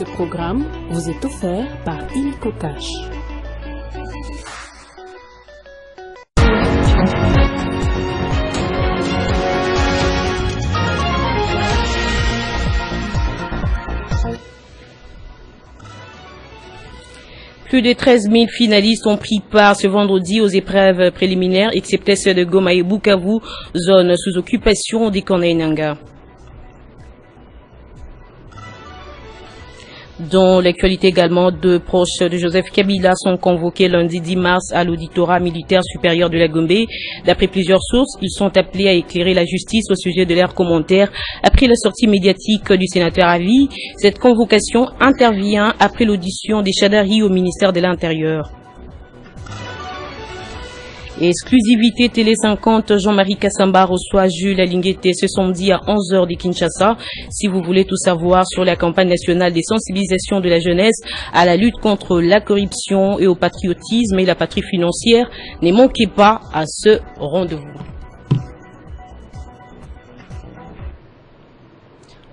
Ce programme vous est offert par Illico Cash. Plus de 13 000 finalistes ont pris part ce vendredi aux épreuves préliminaires, excepté ceux de Goma et Bukavu, zone sous occupation des Kanainanga. Dans l'actualité également, deux proches de Joseph Kabila sont convoqués lundi 10 mars à l'auditorat militaire supérieur de la Gombe. D'après plusieurs sources, ils sont appelés à éclairer la justice au sujet de leurs commentaires après la sortie médiatique du sénateur Ali. Cette convocation intervient après l'audition des Chadari au ministère de l'Intérieur. Exclusivité Télé 50, Jean-Marie Kassamba reçoit Jules Alinguete ce samedi à 11h de Kinshasa. Si vous voulez tout savoir sur la campagne nationale des sensibilisations de la jeunesse à la lutte contre la corruption et au patriotisme et la patrie financière, ne manquez pas à ce rendez-vous.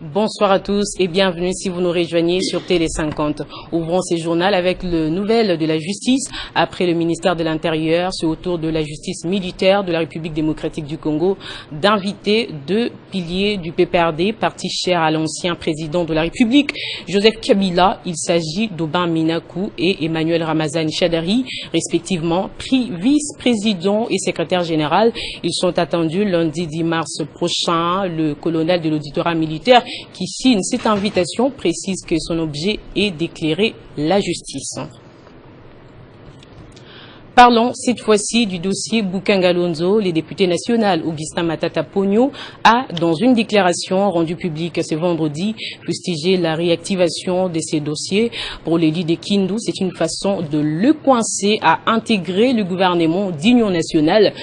Bonsoir à tous et bienvenue si vous nous rejoignez sur Télé 50. Ouvrons ce journal avec le nouvel de la justice. Après le ministère de l'Intérieur, c'est au tour de la justice militaire de la République démocratique du Congo d'inviter deux piliers du PPRD, parti cher à l'ancien président de la République, Joseph Kabila. Il s'agit d'Aubin Minakou et Emmanuel Ramazani Chadari, respectivement vice-président et secrétaire général. Ils sont attendus lundi 10 mars prochain. Le colonel de l'auditorat militaire qui signe cette invitation précise que son objet est d'éclairer la justice. Parlons cette fois-ci du dossier Boukangalonzo. Le député national Augustin Matata Pogno a, dans une déclaration rendue publique ce vendredi, fustigé la réactivation de ces dossiers. Pour l'élu de Kindu, c'est une façon de le coincer à intégrer le gouvernement d'union nationale,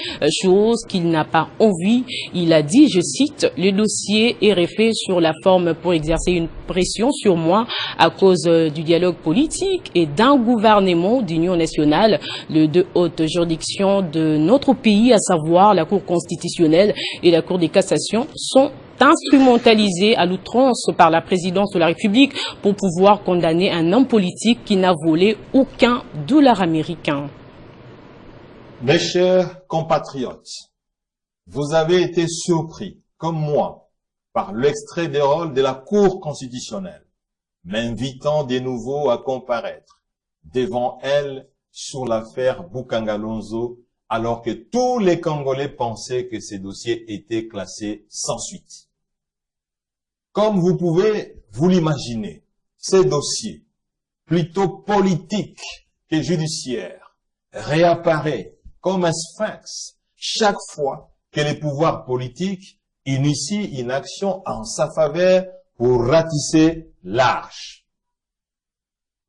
chose qu'il n'a pas envie. Il a dit, je cite, « Le dossier est refait sur la forme pour exercer une pression sur moi à cause du dialogue politique et d'un gouvernement d'union nationale. Le deux haute juridiction de notre pays, à savoir la Cour constitutionnelle et la Cour de cassation, sont instrumentalisés à l'outrance par la présidence de la République pour pouvoir condamner un homme politique qui n'a volé aucun dollar américain. » Mes chers compatriotes, vous avez été surpris, comme moi, par l'extrait des rôles de la Cour constitutionnelle, m'invitant de nouveau à comparaître devant elle sur l'affaire Boukangalonzo, alors que tous les Congolais pensaient que ces dossiers étaient classés sans suite. Comme vous pouvez vous l'imaginer, ces dossiers, plutôt politiques que judiciaires, réapparaissent comme un sphinx chaque fois que les pouvoirs politiques initient une action en sa faveur pour ratisser l'arche.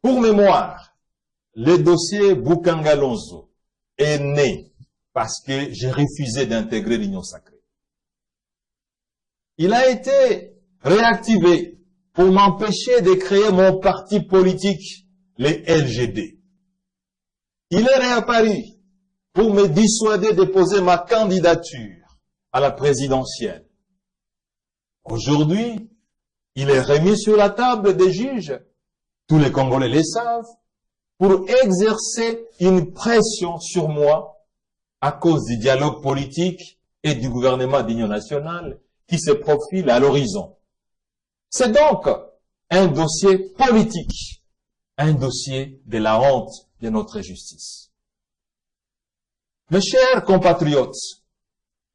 Pour mémoire, le dossier Boukangalonzo est né parce que j'ai refusé d'intégrer l'Union sacrée. Il a été réactivé pour m'empêcher de créer mon parti politique, les LGD. Il est réapparu pour me dissuader de poser ma candidature à la présidentielle. Aujourd'hui, il est remis sur la table des juges, tous les Congolais le savent, pour exercer une pression sur moi à cause du dialogue politique et du gouvernement d'union nationale qui se profile à l'horizon. C'est donc un dossier politique, un dossier de la honte de notre justice. Mes chers compatriotes,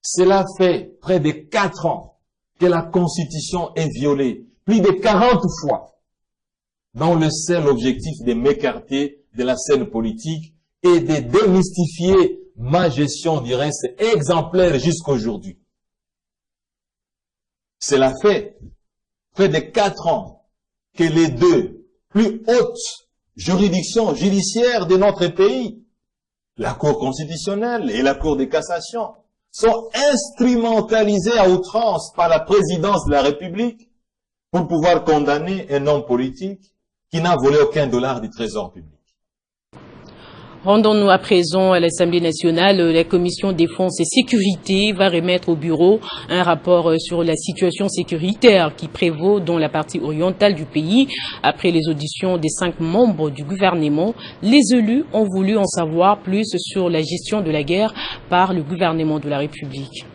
cela fait près de 4 ans que la Constitution est violée, plus de 40 fois, dans le seul objectif de m'écarter de la scène politique et de démystifier ma gestion du reste exemplaire jusqu'aujourd'hui. Cela fait près de 4 ans que les deux plus hautes juridictions judiciaires de notre pays, la Cour constitutionnelle et la Cour de cassation, sont instrumentalisées à outrance par la présidence de la République pour pouvoir condamner un homme politique qui n'a volé aucun dollar du trésor public. Rendons-nous à présent à l'Assemblée nationale. La commission défense et sécurité va remettre au bureau un rapport sur la situation sécuritaire qui prévaut dans la partie orientale du pays. Après les auditions des 5 membres du gouvernement, les élus ont voulu en savoir plus sur la gestion de la guerre par le gouvernement de la République.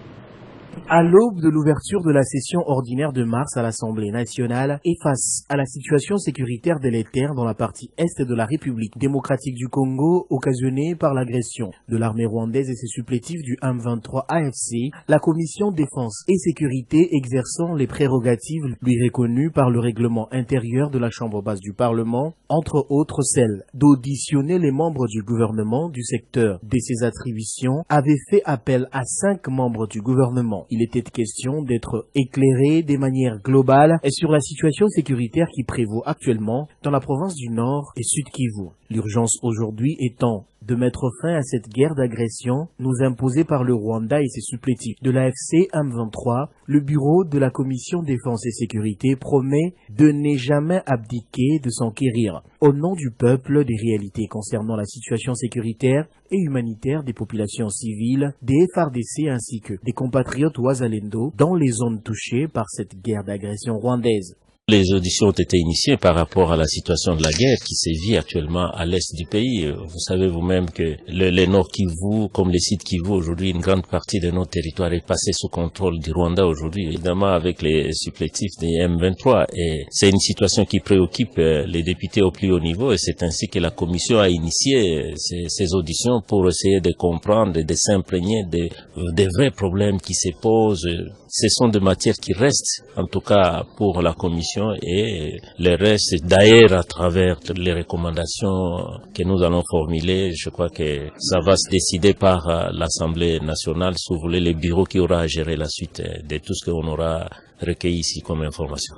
À l'aube de l'ouverture de la session ordinaire de mars à l'Assemblée nationale et face à la situation sécuritaire délétère dans la partie est de la République démocratique du Congo occasionnée par l'agression de l'armée rwandaise et ses supplétifs du M23 AFC, la commission défense et sécurité exerçant les prérogatives lui reconnues par le règlement intérieur de la Chambre basse du Parlement, entre autres celles d'auditionner les membres du gouvernement du secteur de ses attributions, avait fait appel à 5 membres du gouvernement. Il était question d'être éclairé de manière globale sur la situation sécuritaire qui prévaut actuellement dans la province du Nord et Sud Kivu. L'urgence aujourd'hui étant de mettre fin à cette guerre d'agression nous imposée par le Rwanda et ses supplétifs de l'AFC M23, le bureau de la commission défense et sécurité promet de ne jamais abdiquer de s'enquérir au nom du peuple des réalités concernant la situation sécuritaire et humanitaire des populations civiles, des FARDC ainsi que des compatriotes Ouazalendo dans les zones touchées par cette guerre d'agression rwandaise. Les auditions ont été initiées par rapport à la situation de la guerre qui sévit actuellement à l'est du pays. Vous savez vous-même que le Nord Kivu, comme les sites Kivu, aujourd'hui, une grande partie de notre territoire est passée sous contrôle du Rwanda aujourd'hui, évidemment avec les supplétifs des M23. Et c'est une situation qui préoccupe les députés au plus haut niveau et c'est ainsi que la Commission a initié ces auditions pour essayer de comprendre et de s'imprégner des vrais problèmes qui se posent. Ce sont des matières qui restent, en tout cas pour la Commission, et le reste, d'ailleurs, à travers les recommandations que nous allons formuler, je crois que ça va se décider par l'Assemblée nationale, si vous voulez, le bureau qui aura à gérer la suite de tout ce qu'on aura recueilli ici comme information.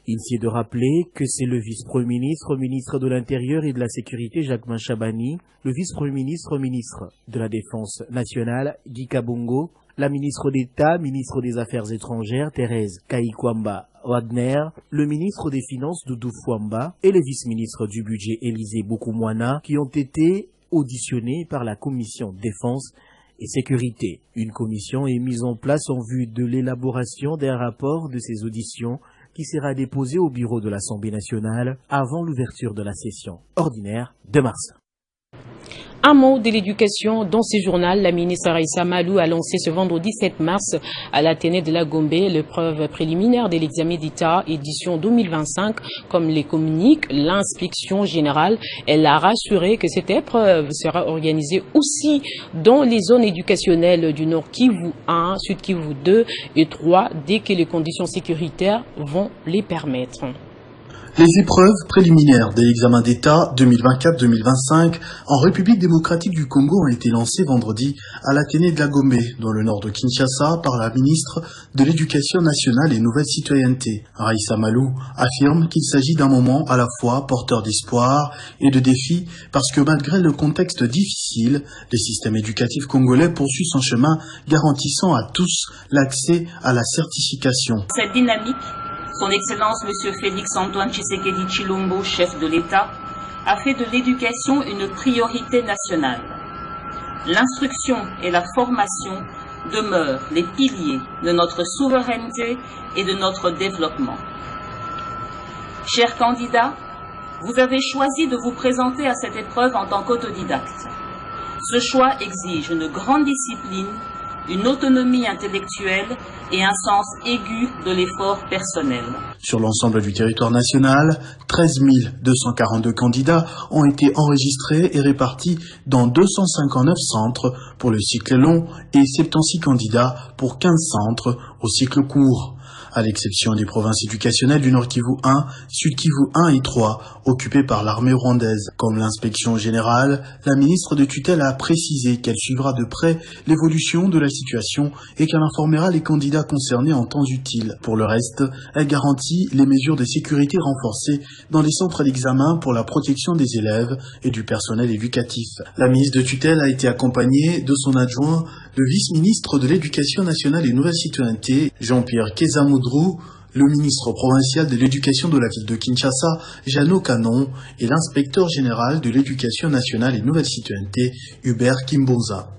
Ici est de rappeler que c'est le vice-premier ministre, ministre de l'Intérieur et de la Sécurité, Jacquemain Chabani, le vice-premier ministre, ministre de la Défense nationale, Guy Kabongo, la ministre d'État, ministre des Affaires étrangères, Thérèse Kayikwamba Wagner, le ministre des Finances, Doudou Fouamba, et le vice-ministre du Budget, Élisée Boukoumouana, qui ont été auditionnés par la commission Défense et Sécurité. Une commission est mise en place en vue de l'élaboration d'un rapport de ces auditions qui sera déposé au bureau de l'Assemblée nationale avant l'ouverture de la session ordinaire de mars. Un mot de l'éducation. Dans ce journal, la ministre Raissa Malou a lancé ce vendredi 7 mars à l'Athénée de la Gombe l'épreuve préliminaire de l'examen d'État édition 2025. Comme les communique l'inspection générale, elle a rassuré que cette épreuve sera organisée aussi dans les zones éducationnelles du Nord Kivu 1, Sud Kivu 2 et 3 dès que les conditions sécuritaires vont les permettre. Les épreuves préliminaires de l'examen d'État 2024-2025 en République démocratique du Congo ont été lancées vendredi à l'Athénée de la Gombe, dans le nord de Kinshasa, par la ministre de l'Éducation nationale et Nouvelle Citoyenneté. Raissa Malou affirme qu'il s'agit d'un moment à la fois porteur d'espoir et de défi parce que malgré le contexte difficile, le système éducatif congolais poursuit son chemin garantissant à tous l'accès à la certification. Cette dynamique, Son Excellence M. Félix-Antoine Tshisekedi Tshilombo, chef de l'État, a fait de l'éducation une priorité nationale. L'instruction et la formation demeurent les piliers de notre souveraineté et de notre développement. Chers candidats, vous avez choisi de vous présenter à cette épreuve en tant qu'autodidacte. Ce choix exige une grande discipline, une autonomie intellectuelle et un sens aigu de l'effort personnel. Sur l'ensemble du territoire national, 13 242 candidats ont été enregistrés et répartis dans 259 centres pour le cycle long et 76 candidats pour 15 centres au cycle court. À l'exception des provinces éducationnelles du Nord Kivu 1, Sud Kivu 1 et 3, occupées par l'armée rwandaise. Comme l'inspection générale, la ministre de tutelle a précisé qu'elle suivra de près l'évolution de la situation et qu'elle informera les candidats concernés en temps utile. Pour le reste, elle garantit les mesures de sécurité renforcées dans les centres d'examen pour la protection des élèves et du personnel éducatif. La ministre de tutelle a été accompagnée de son adjoint, le vice-ministre de l'Éducation nationale et Nouvelle Citoyenneté, Jean-Pierre Kezamoudrou, Le ministre provincial de l'éducation de la ville de Kinshasa, Jeannot Canon, et l'inspecteur général de l'éducation nationale et nouvelle citoyenneté, Hubert Kimbonza.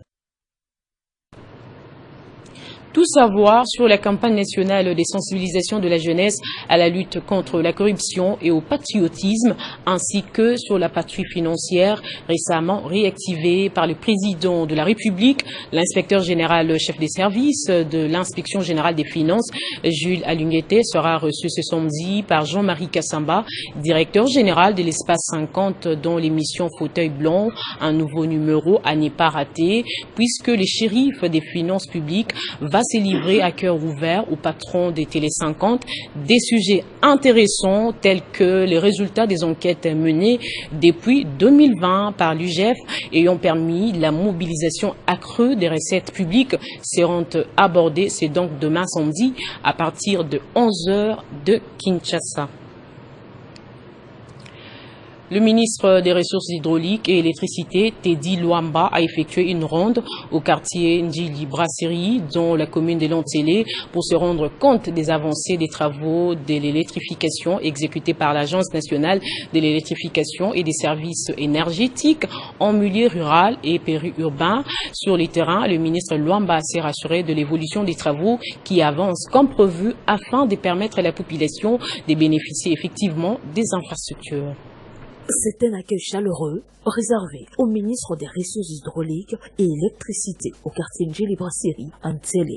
Tout savoir sur la campagne nationale des sensibilisations de la jeunesse à la lutte contre la corruption et au patriotisme, ainsi que sur la patrie financière récemment réactivée par le président de la République, l'inspecteur général chef des services de l'inspection générale des finances, Jules Alunguete, sera reçu ce samedi par Jean-Marie Kassamba, directeur général de l'espace 50 dont l'émission Fauteuil Blanc, un nouveau numéro à ne pas rater, puisque le shérif des finances publiques va se livrer à cœur ouvert au patron des Télé 50 des sujets intéressants tels que les résultats des enquêtes menées depuis 2020 par l'UGF ayant permis la mobilisation accrue des recettes publiques seront abordés. C'est donc demain samedi à partir de 11h de Kinshasa. Le ministre des Ressources hydrauliques et électricité, Teddy Luamba, a effectué une ronde au quartier Ndjili Brasserie, dans la commune de Lantélé, pour se rendre compte des avancées des travaux de l'électrification exécutés par l'Agence nationale de l'électrification et des services énergétiques en milieu rural et périurbain. Sur les terrains, le ministre Luamba s'est rassuré de l'évolution des travaux qui avancent comme prévu afin de permettre à la population de bénéficier effectivement des infrastructures. C'est un accueil chaleureux réservé au ministre des Ressources hydrauliques et électricité au quartier Ndjili Brasserie, en Tsélé.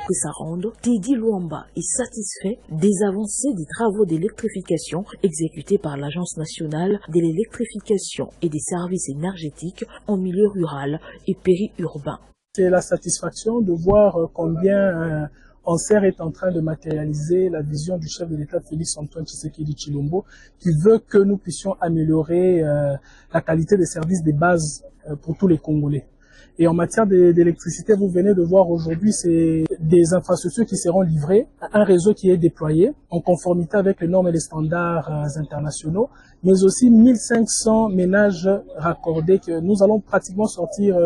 Que ça rende, Teddy Luamba est satisfait des avancées des travaux d'électrification exécutés par l'Agence nationale de l'électrification et des services énergétiques en milieu rural et périurbain. C'est la satisfaction de voir combien Anser est en train de matérialiser la vision du chef de l'État Félix Antoine Tshisekedi Tshilombo, qui veut que nous puissions améliorer la qualité des services de base pour tous les Congolais. Et en matière d'électricité, vous venez de voir aujourd'hui, c'est des infrastructures qui seront livrées, un réseau qui est déployé en conformité avec les normes et les standards internationaux, mais aussi 1500 ménages raccordés que nous allons pratiquement sortir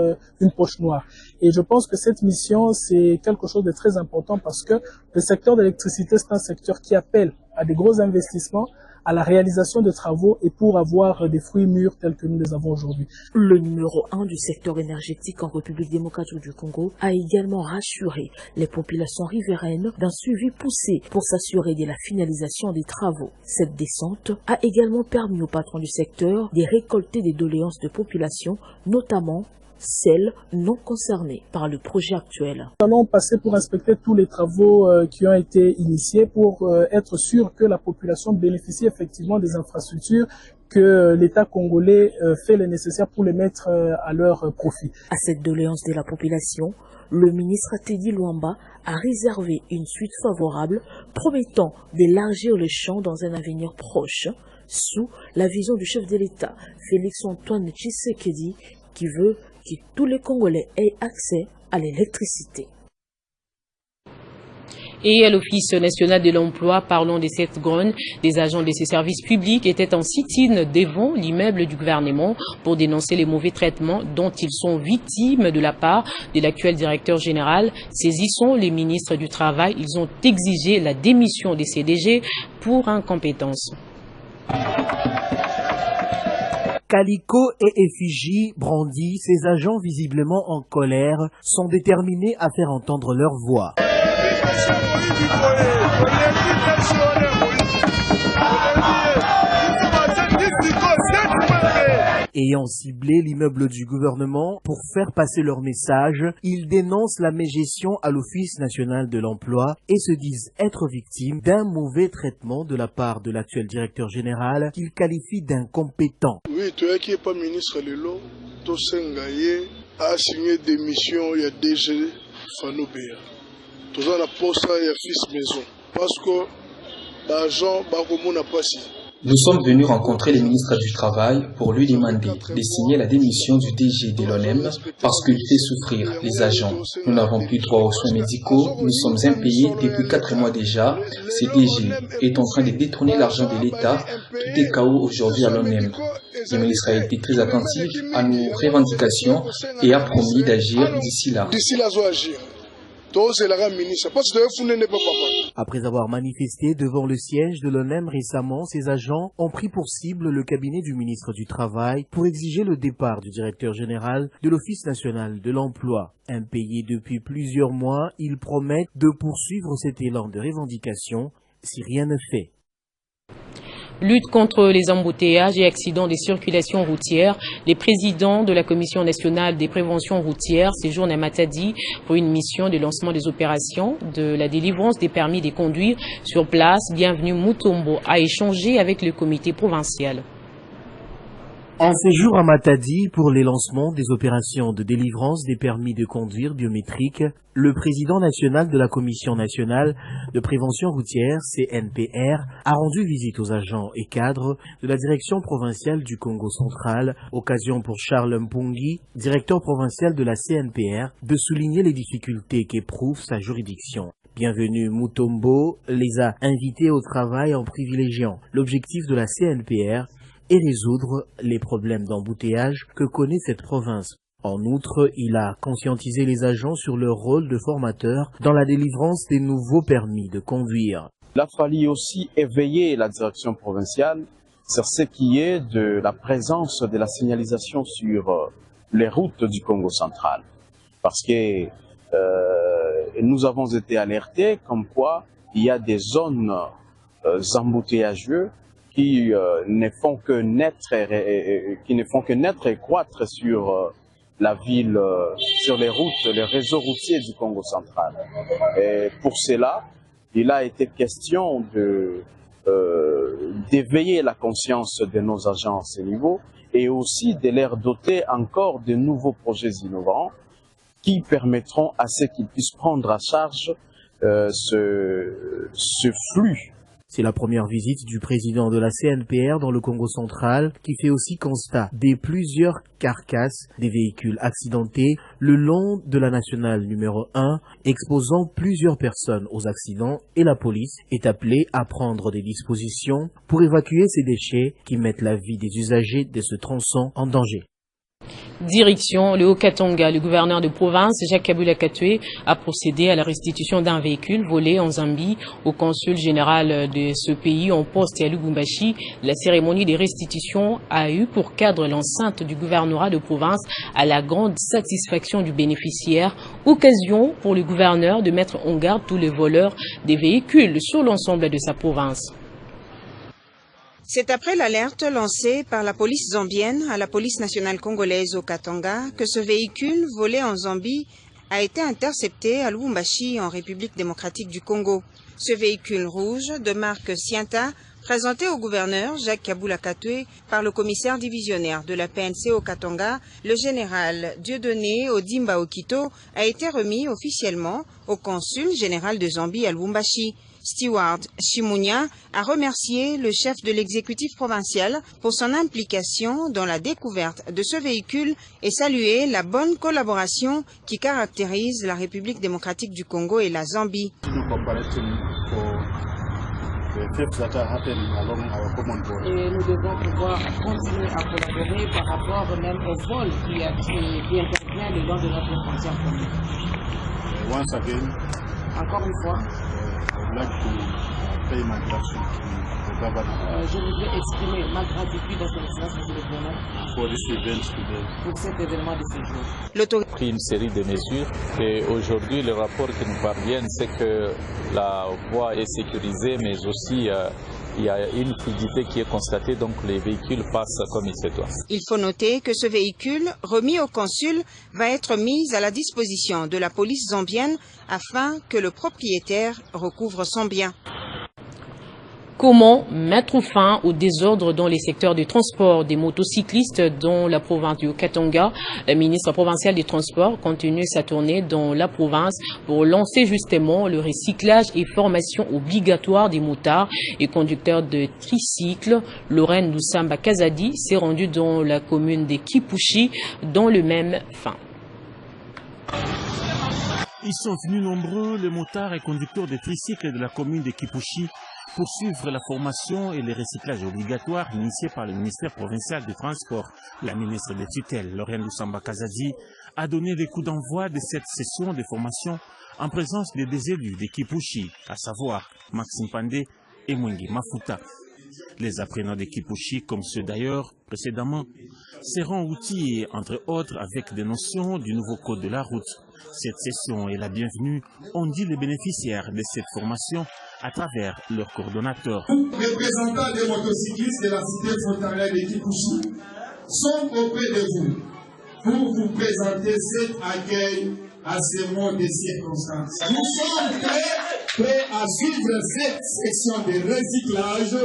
une poche noire. Et je pense que cette mission, c'est quelque chose de très important parce que le secteur de l'électricité, c'est un secteur qui appelle à des gros investissements, à la réalisation de travaux et pour avoir des fruits mûrs tels que nous les avons aujourd'hui. Le numéro 1 du secteur énergétique en République démocratique du Congo a également rassuré les populations riveraines d'un suivi poussé pour s'assurer de la finalisation des travaux. Cette descente a également permis aux patrons du secteur de récolter des doléances de population, notamment celles non concernées par le projet actuel. Nous allons passer pour inspecter tous les travaux qui ont été initiés pour être sûr que la population bénéficie effectivement des infrastructures que l'État congolais fait le nécessaire pour les mettre à leur profit. À cette doléance de la population, le ministre Teddy Luamba a réservé une suite favorable promettant d'élargir le champ dans un avenir proche sous la vision du chef de l'État Félix Antoine Tshisekedi qui veut que tous les Congolais aient accès à l'électricité. Et à l'Office national de l'emploi, parlons de cette grogne. Des agents de ces services publics étaient en sit-in devant l'immeuble du gouvernement pour dénoncer les mauvais traitements dont ils sont victimes de la part de l'actuel directeur général. Saisissant les ministres du Travail, ils ont exigé la démission des CDG pour incompétence. Calico et Effigie, Brandy, ces agents visiblement en colère, sont déterminés à faire entendre leur voix. Ayant ciblé l'immeuble du gouvernement pour faire passer leur message, ils dénoncent la mégestion à l'Office national de l'emploi et se disent être victimes d'un mauvais traitement de la part de l'actuel directeur général qu'ils qualifient d'incompétent. Oui, toi qui n'es pas ministre Lelo, Tosengaye a signé démission, il y a DG Fanobéa. Tout ça, la poste, il y a fils maison. Parce que l'argent, Bakomo n'a pas signé. Nous sommes venus rencontrer le ministre du Travail pour lui demander de signer la démission du DG de l'ONEM parce qu'il fait souffrir les agents. Nous n'avons plus droit aux soins médicaux, nous sommes impayés depuis 4 mois déjà. Ce DG est en train de détourner l'argent de l'État. Tout est chaos aujourd'hui à l'ONEM. Le ministre a été très attentif à nos revendications et a promis d'agir d'ici là. D'ici là, je vais agir. Après avoir manifesté devant le siège de l'ONEM récemment, ces agents ont pris pour cible le cabinet du ministre du Travail pour exiger le départ du directeur général de l'Office national de l'emploi. Impayés depuis plusieurs mois, ils promettent de poursuivre cet élan de revendication si rien ne fait. Lutte contre les embouteillages et accidents des circulations routières. Les présidents de la Commission nationale des préventions routières séjournent à Matadi pour une mission de lancement des opérations de la délivrance des permis de conduire sur place. Bienvenue Mutombo a échangé avec le comité provincial. En séjour à Matadi pour les lancements des opérations de délivrance des permis de conduire biométriques, le président national de la Commission nationale de prévention routière, CNPR, a rendu visite aux agents et cadres de la direction provinciale du Congo central, occasion pour Charles Mpungi, directeur provincial de la CNPR, de souligner les difficultés qu'éprouve sa juridiction. Bienvenue Mutombo les a invités au travail en privilégiant l'objectif de la CNPR et résoudre les problèmes d'embouteillage que connaît cette province. En outre, il a conscientisé les agents sur leur rôle de formateur dans la délivrance des nouveaux permis de conduire. Il a fallu aussi éveiller la direction provinciale sur ce qui est de la présence de la signalisation sur les routes du Congo central. Parce que nous avons été alertés comme quoi il y a des zones embouteillageuses qui ne font que naître et croître sur la ville, sur les routes, les réseaux routiers du Congo central. Et pour cela, il a été question d'éveiller la conscience de nos agents à ce niveau et aussi de leur doter encore de nouveaux projets innovants qui permettront à ceux qui puissent prendre à charge ce flux. C'est la première visite du président de la CNPR dans le Congo central qui fait aussi constat des plusieurs carcasses des véhicules accidentés le long de la nationale numéro 1, exposant plusieurs personnes aux accidents et la police est appelée à prendre des dispositions pour évacuer ces déchets qui mettent la vie des usagers de ce tronçon en danger. Direction le Haut-Katanga, le gouverneur de province, Jacques Kabula Katwe, a procédé à la restitution d'un véhicule volé en Zambie au consul général de ce pays en poste à Lubumbashi. La cérémonie de restitution a eu pour cadre l'enceinte du gouvernorat de province à la grande satisfaction du bénéficiaire. Occasion pour le gouverneur de mettre en garde tous les voleurs des véhicules sur l'ensemble de sa province. C'est après l'alerte lancée par la police zambienne à la police nationale congolaise au Katanga que ce véhicule volé en Zambie a été intercepté à Lubumbashi en République démocratique du Congo. Ce véhicule rouge de marque Sienta, présenté au gouverneur Jacques Kabula Katwe par le commissaire divisionnaire de la PNC au Katanga, le général Dieudonné Odimba Okito, a été remis officiellement au consul général de Zambie à Lubumbashi. Stewart Chimunia a remercié le chef de l'exécutif provincial pour son implication dans la découverte de ce véhicule et salué la bonne collaboration qui caractérise la République démocratique du Congo et la Zambie. Et nous devons pouvoir continuer à collaborer par rapport même au vol qui intervient le long de notre frontière commune. Once again, encore une fois, je voudrais exprimer ma gratitude à son excellence, monsieur le gouverneur, pour cet événement de ce jour. L'autorité a pris une série de mesures et aujourd'hui le rapport qui nous parvient, c'est que la voie est sécurisée, mais aussi il y a une fluidité qui est constatée, donc les véhicules passent comme il se doit. Il faut noter que ce véhicule, remis au consul, va être mis à la disposition de la police zambienne afin que le propriétaire recouvre son bien. Comment mettre fin au désordre dans les secteurs du transport des motocyclistes dans la province du Katanga? Le ministre provincial des Transports continue sa tournée dans la province pour lancer justement le recyclage et formation obligatoire des motards et conducteurs de tricycles. Lorraine Lusamba Kazadi s'est rendue dans la commune de Kipushi dans le même fin. Ils sont venus nombreux, les motards et conducteurs de tricycles de la commune de Kipushi, poursuivre la formation et le recyclage obligatoire initiés par le ministère provincial du Transport. La ministre de tutelle, Lorraine Lusamba Kazadi, a donné les coups d'envoi de cette session de formation en présence des élus de Kipushi, à savoir Maxime Pandé et Mwengi Mafuta. Les apprenants de Kipushi, comme ceux d'ailleurs précédemment, seront outillés, entre autres, avec des notions du nouveau code de la route. Cette session est la bienvenue, ont dit les bénéficiaires de cette formation à travers leurs coordonnateurs. Les représentants des motocyclistes de la cité frontalière de Kipushi sont auprès de vous pour vous présenter cet accueil à ces mots de circonstances. Nous sommes prêts à suivre cette section de recyclage.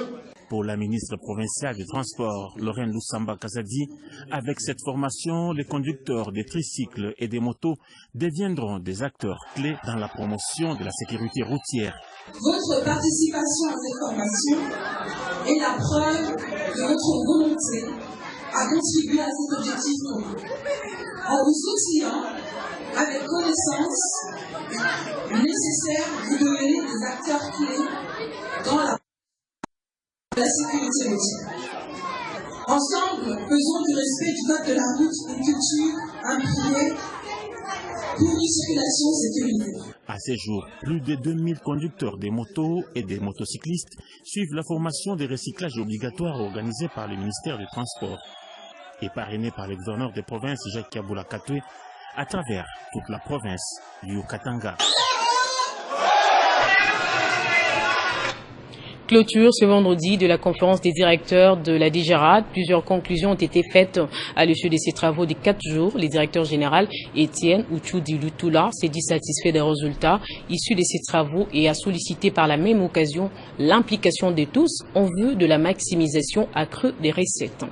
Pour la ministre provinciale du Transport, Lorraine Lusamba Kazadi, avec cette formation, les conducteurs des tricycles et des motos deviendront des acteurs clés dans la promotion de la sécurité routière. Votre participation à cette formation est la preuve de votre volonté à contribuer à cet objectif commun. En vous outillant avec connaissance nécessaire, vous devenez des acteurs clés dans la sécurité routière. Ensemble, faisons du respect du code de la route une culture imprimée pour une circulation sécurisée. À ces jours, plus de 2000 conducteurs des motos et des motocyclistes suivent la formation des recyclages obligatoires organisés par le ministère du Transport et parrainés par le gouverneur des provinces Jacques Kaboula Katoué à travers toute la province du Katanga. Clôture ce vendredi de la conférence des directeurs de la DGRAD. Plusieurs conclusions ont été faites à l'issue de ces travaux de 4 jours. Le directeur général Étienne Ouchoudi Lutoula s'est dit satisfait des résultats issus de ces travaux et a sollicité par la même occasion l'implication de tous en vue de la maximisation accrue des recettes.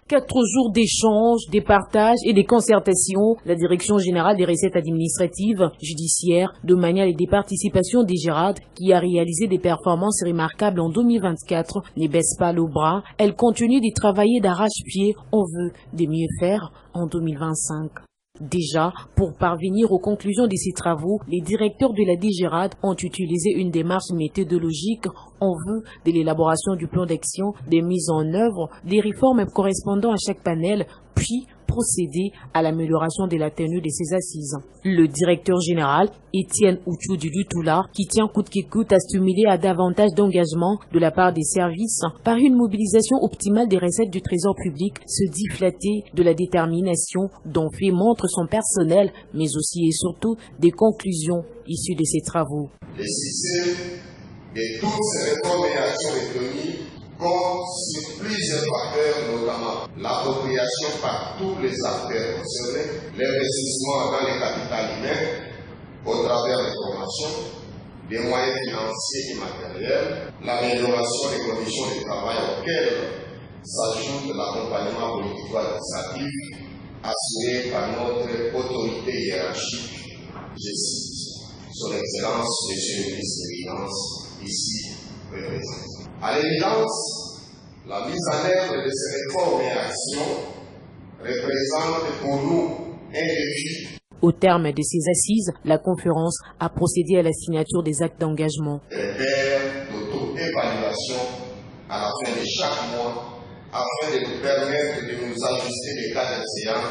4 jours d'échanges, des partages et des concertations. La Direction générale des recettes administratives, judiciaires, domaniales et des participations des DGRAD, qui a réalisé des performances remarquables en 2024, ne baisse pas le bras. Elle continue de travailler d'arrache-pied. On veut de mieux faire en 2025. Déjà, pour parvenir aux conclusions de ces travaux, les directeurs de la DGRAD ont utilisé une démarche méthodologique en vue de l'élaboration du plan d'action, des mises en œuvre, des réformes correspondant à chaque panel, puis procéder à l'amélioration de la tenue de ces assises. Le directeur général, Étienne Ouchoudi Lutoula, qui tient coûte que coûte à stimuler à davantage d'engagement de la part des services par une mobilisation optimale des recettes du trésor public, se dit flatté de la détermination dont fait montre son personnel, mais aussi et surtout des conclusions issues de ces travaux. Le succès de toutes ces réformes et actions retenues compte sur plusieurs facteurs, notamment l'appropriation par tous les acteurs concernés, l'investissement dans les capital humain au travers des formations, des moyens financiers et matériels, l'amélioration des conditions de travail auxquelles s'ajoute l'accompagnement politico-administratif assuré par notre autorité hiérarchique, je cite, Son Excellence, Monsieur le ministre des Finances, ici représenté. À l'évidence, la mise en œuvre de ces réformes et actions représente pour nous un défi. Au terme de ces assises, la conférence a procédé à la signature des actes d'engagement. Critères d'auto-évaluation à la fin de chaque mois afin de nous permettre de nous ajuster les cas échéants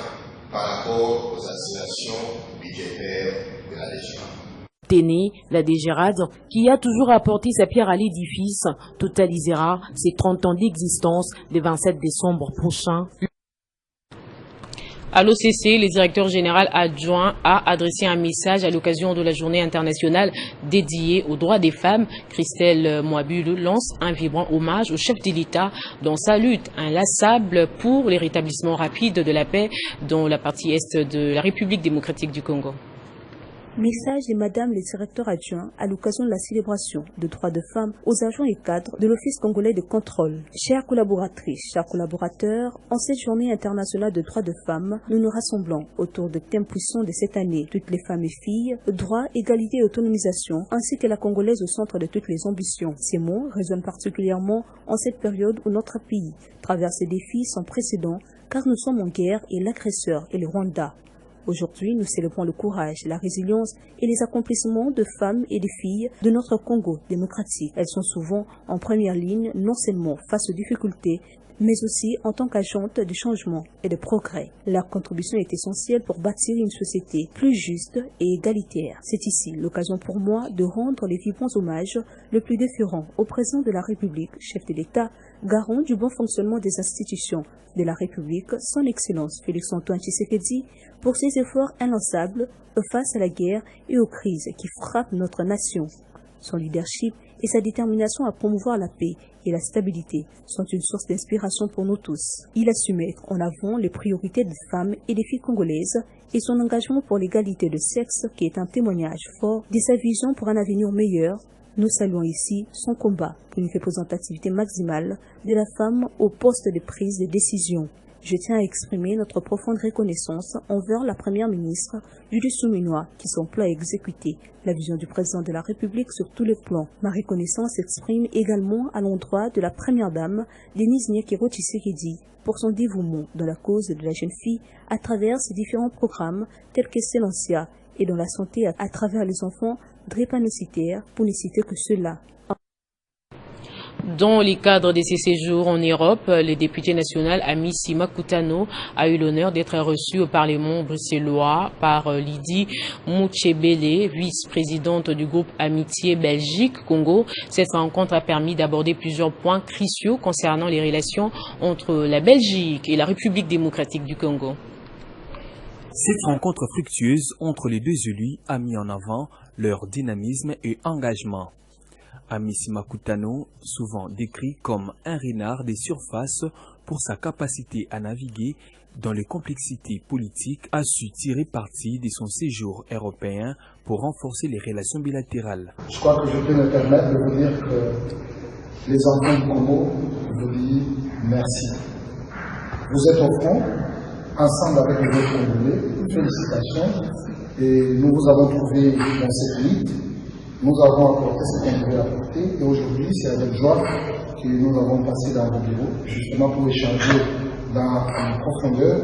par rapport aux assignations budgétaires de la DGRAD. Téné, la DGRAD, qui a toujours apporté sa pierre à l'édifice, totalisera ses 30 ans d'existence le 27 décembre prochain. À l'OCC, le directeur général adjoint a adressé un message à l'occasion de la journée internationale dédiée aux droits des femmes. Christelle Moabule lance un vibrant hommage au chef de l'État dans sa lutte inlassable pour les rétablissements rapides de la paix dans la partie est de la République démocratique du Congo. Message de Madame le directeur adjoint à l'occasion de la célébration de droits de femmes aux agents et cadres de l'Office congolais de contrôle. Chères collaboratrices, chers collaborateurs, en cette journée internationale de droits de femmes, nous nous rassemblons autour de thèmes puissants de cette année. Toutes les femmes et filles, droit, égalité et autonomisation, ainsi que la congolaise au centre de toutes les ambitions. Ces mots résonnent particulièrement en cette période où notre pays traverse des défis sans précédent, car nous sommes en guerre et l'agresseur est le Rwanda. Aujourd'hui, nous célébrons le courage, la résilience et les accomplissements de femmes et de filles de notre Congo démocratique. Elles sont souvent en première ligne, non seulement face aux difficultés, mais aussi en tant qu'agentes de changement et de progrès. Leur contribution est essentielle pour bâtir une société plus juste et égalitaire. C'est ici l'occasion pour moi de rendre les vibrants hommages le plus déférent au président de la République, chef de l'État, garant du bon fonctionnement des institutions de la République, son Excellence Félix-Antoine Tshisekedi, pour ses efforts inlassables face à la guerre et aux crises qui frappent notre nation. Son leadership et sa détermination à promouvoir la paix et la stabilité sont une source d'inspiration pour nous tous. Il a su mettre en avant les priorités des femmes et des filles congolaises et son engagement pour l'égalité de sexe qui est un témoignage fort de sa vision pour un avenir meilleur. Nous saluons ici son combat pour une représentativité maximale de la femme au poste de prise de décision. Je tiens à exprimer notre profonde reconnaissance envers la Première ministre Judith Suminwa qui s'emploie à exécuter la vision du président de la République sur tous les plans. Ma reconnaissance s'exprime également à l'endroit de la Première Dame Denise Nyakero Tshisekedi pour son dévouement dans la cause de la jeune fille à travers ses différents programmes tels que Silencia et dans la santé à travers les enfants drépanocytaires pour ne citer que ceux-là. Dans le cadre de ses séjours en Europe, le député national Amici Makutano a eu l'honneur d'être reçu au Parlement bruxellois par Lydie Mouchebele, vice-présidente du groupe Amitié Belgique-Congo. Cette rencontre a permis d'aborder plusieurs points cruciaux concernant les relations entre la Belgique et la République démocratique du Congo. Cette rencontre fructueuse entre les deux élus a mis en avant leur dynamisme et engagement. Amici Makutano, souvent décrit comme un renard des surfaces pour sa capacité à naviguer dans les complexités politiques, a su tirer parti de son séjour européen pour renforcer les relations bilatérales. Je crois que je peux me permettre de vous dire que les enfants du Congo vous disent merci. Vous êtes au front, ensemble avec les autres Congolais, félicitations, et nous vous avons trouvé dans cette lutte. Nous avons apporté ce qu'on pouvait apporter et aujourd'hui, c'est avec joie que nous avons passé dans vos bureaux, justement pour échanger dans une profondeur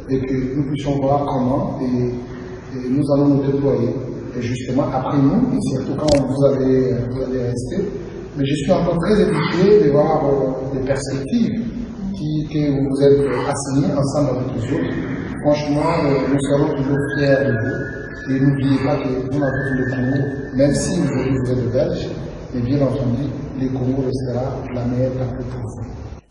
et que nous puissions voir comment et nous allons nous déployer. Et justement, après nous, et surtout quand vous allez rester, mais je suis encore très édifié de voir les perspectives que vous vous êtes assignées ensemble avec les autres. Franchement, nous serons toujours fiers de vous. Et n'oubliez pas que nous avons le Congo, même si aujourd'hui vous êtes belge, mais bien entendu, le Congo restera la meilleure partie pour vous.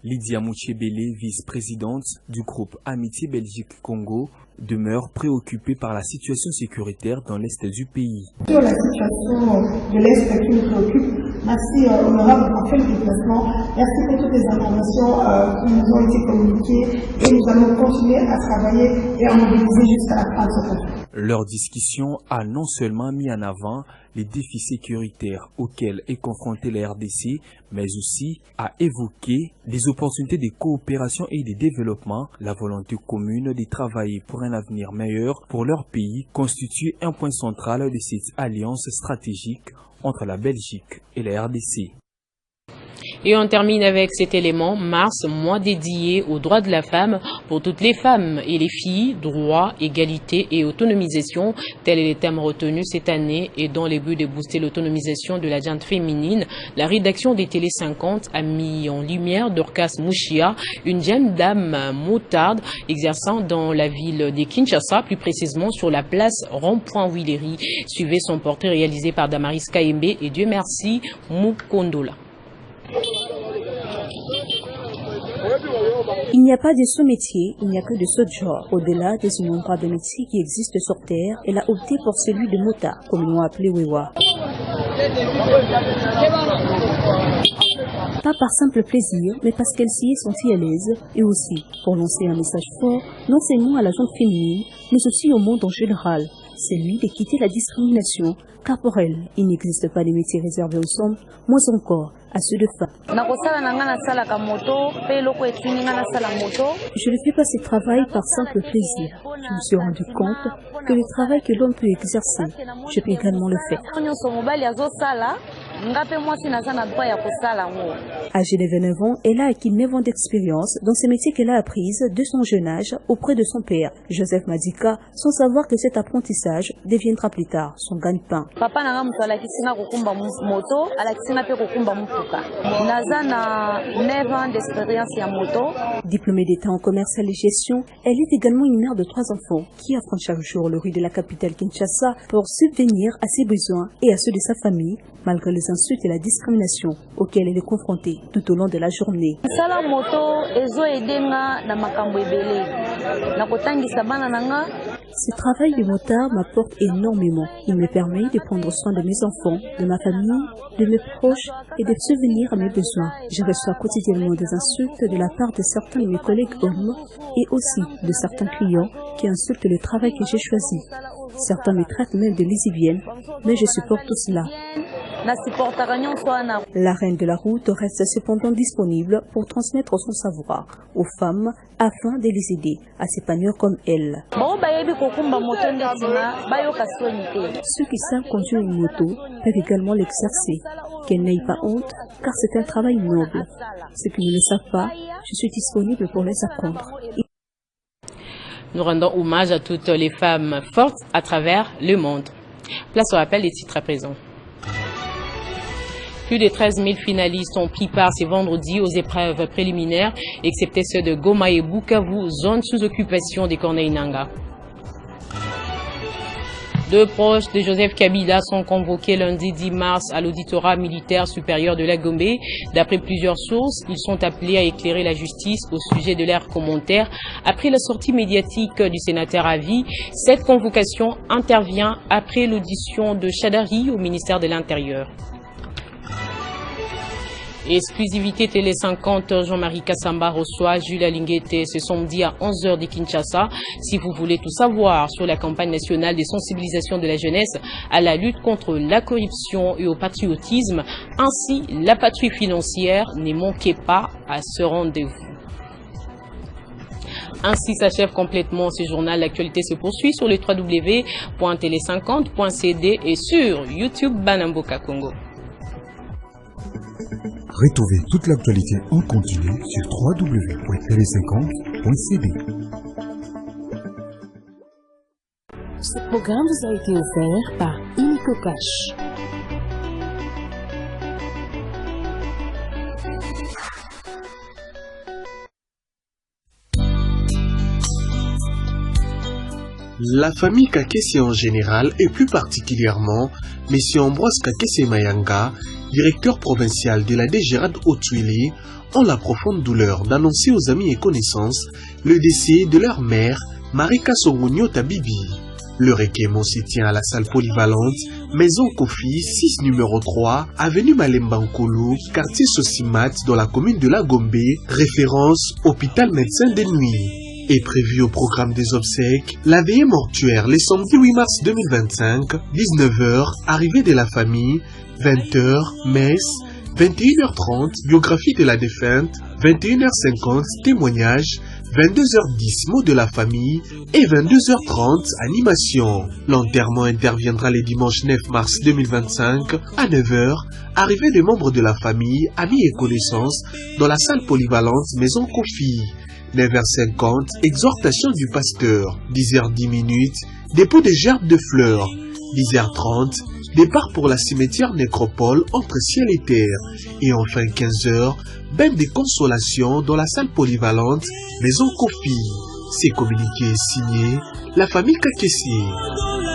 Lydia Mouchebele, vice-présidente du groupe Amitié Belgique-Congo, demeure préoccupée par la situation sécuritaire dans l'est du pays. Sur la situation de l'est qui nous préoccupe, merci honorable pour fait le déplacement, merci pour toutes les informations qui nous ont été communiquées et nous allons continuer à travailler et à mobiliser jusqu'à la fin de ce conflit. Leur discussion a non seulement mis en avant les défis sécuritaires auxquels est confrontée la RDC, mais aussi a évoqué les opportunités de coopération et de développement. La volonté commune de travailler pour un avenir meilleur pour leur pays constitue un point central de cette alliance stratégique entre la Belgique et la RDC. Et on termine avec cet élément, mars, mois dédié aux droits de la femme pour toutes les femmes et les filles, droits, égalité et autonomisation. Tel est le thème retenu cette année et dans le but de booster l'autonomisation de la gente féminine, la rédaction des Télé 50 a mis en lumière Dorcas Mouchia, une jeune dame motarde exerçant dans la ville de Kinshasa, plus précisément sur la place Rond-Point-Willery. Suivez son portrait réalisé par Damaris Kaembe et Dieu merci, Mukondola. Il n'y a pas de sous-métier, il n'y a que de sous-genre. Au-delà des innombrables métiers qui existent sur Terre, elle a opté pour celui de motard, comme l'ont appelé Wewa. Pas par simple plaisir, mais parce qu'elle s'y est sentie à l'aise, et aussi pour lancer un message fort, non seulement à la gente féminine, mais aussi au monde en général, celui de quitter la discrimination, car pour elle, il n'existe pas de métiers réservés aux hommes, moins encore à ceux de femmes. Je ne fais pas ce travail par simple plaisir. Je me suis rendu compte que le travail que l'homme peut exercer, je peux également le faire. Âgée de 29 ans, elle a acquis 9 ans d'expérience dans ces métiers qu'elle a apprises de son jeune âge auprès de son père, Joseph Madika, sans savoir que cet apprentissage deviendra plus tard son gagne-pain. Diplômée d'État en commerce et gestion, elle est également une mère de 3 enfants qui affronte chaque jour le rue de la capitale Kinshasa pour subvenir à ses besoins et à ceux de sa famille, malgré les insultes et la discrimination auxquelles elle est confrontée tout au long de la journée. Ce travail de motard m'apporte énormément. Il me permet de prendre soin de mes enfants, de ma famille, de mes proches et de subvenir à mes besoins. Je reçois quotidiennement des insultes de la part de certains de mes collègues hommes et aussi de certains clients qui insultent le travail que j'ai choisi. Certains me traitent même de lésibienne, mais je supporte tout cela. La reine de la route reste cependant disponible pour transmettre son savoir aux femmes afin de les aider à s'épanouir comme elle. Ceux qui savent conduire une moto peuvent également l'exercer. Qu'elle n'aient pas honte, car c'est un travail noble. Ceux qui ne le savent pas, je suis disponible pour les apprendre. Nous rendons hommage à toutes les femmes fortes à travers le monde. Place au rappel des titres à présent. Plus de 13 000 finalistes ont pris part ce vendredi aux épreuves préliminaires, excepté ceux de Goma et Bukavu, zone sous occupation des Corneilles Nangaa. 2 proches de Joseph Kabila sont convoqués lundi 10 mars à l'auditorat militaire supérieur de la Gombe. D'après plusieurs sources, ils sont appelés à éclairer la justice au sujet de leurs commentaires. Après la sortie médiatique du sénateur à vie, cette convocation intervient après l'audition de Chadari au ministère de l'Intérieur. Exclusivité Télé 50, Jean-Marie Kassamba reçoit Jules Alinguete ce samedi à 11h de Kinshasa. Si vous voulez tout savoir sur la campagne nationale de sensibilisation de la jeunesse à la lutte contre la corruption et au patriotisme, ainsi la patrie financière, ne manquez pas à ce rendez-vous. Ainsi s'achève complètement ce journal. L'actualité se poursuit sur le www.tele50.cd et sur YouTube Banamboka Congo. Retrouvez toute l'actualité en continu sur www.tele50.cd. Ce programme vous a été offert par Illico Cash. La famille Kakese en général et plus particulièrement M. Ambroise Kakese Mayanga, directeur provincial de la DGRAD Haut-Tuili, ont la profonde douleur d'annoncer aux amis et connaissances le décès de leur mère, Marika Songonyo Tabibi. Le requiem se tient à la salle polyvalente Maison Kofi 6 numéro 3, avenue Malemba-Nkolo, quartier Sosimat dans la commune de La Gombe, référence hôpital médecin de nuit. Est prévu au programme des obsèques la veillée mortuaire le samedi 8 mars 2025, 19h, arrivée de la famille, 20h, messe, 21h30, biographie de la défunte, 21h50, témoignage, 22h10, mots de la famille et 22h30, animation. L'enterrement interviendra le dimanche 9 mars 2025 à 9h, arrivée des membres de la famille, amis et connaissances dans la salle polyvalente Maison Kofi. 9h50, exhortation du pasteur. 10h10, dépôt des gerbes de fleurs. 10h30, départ pour la cimetière nécropole entre ciel et terre. Et enfin 15h, bain de consolation dans la salle polyvalente Maison Kofi. Ces communiqués signés la famille Kakese.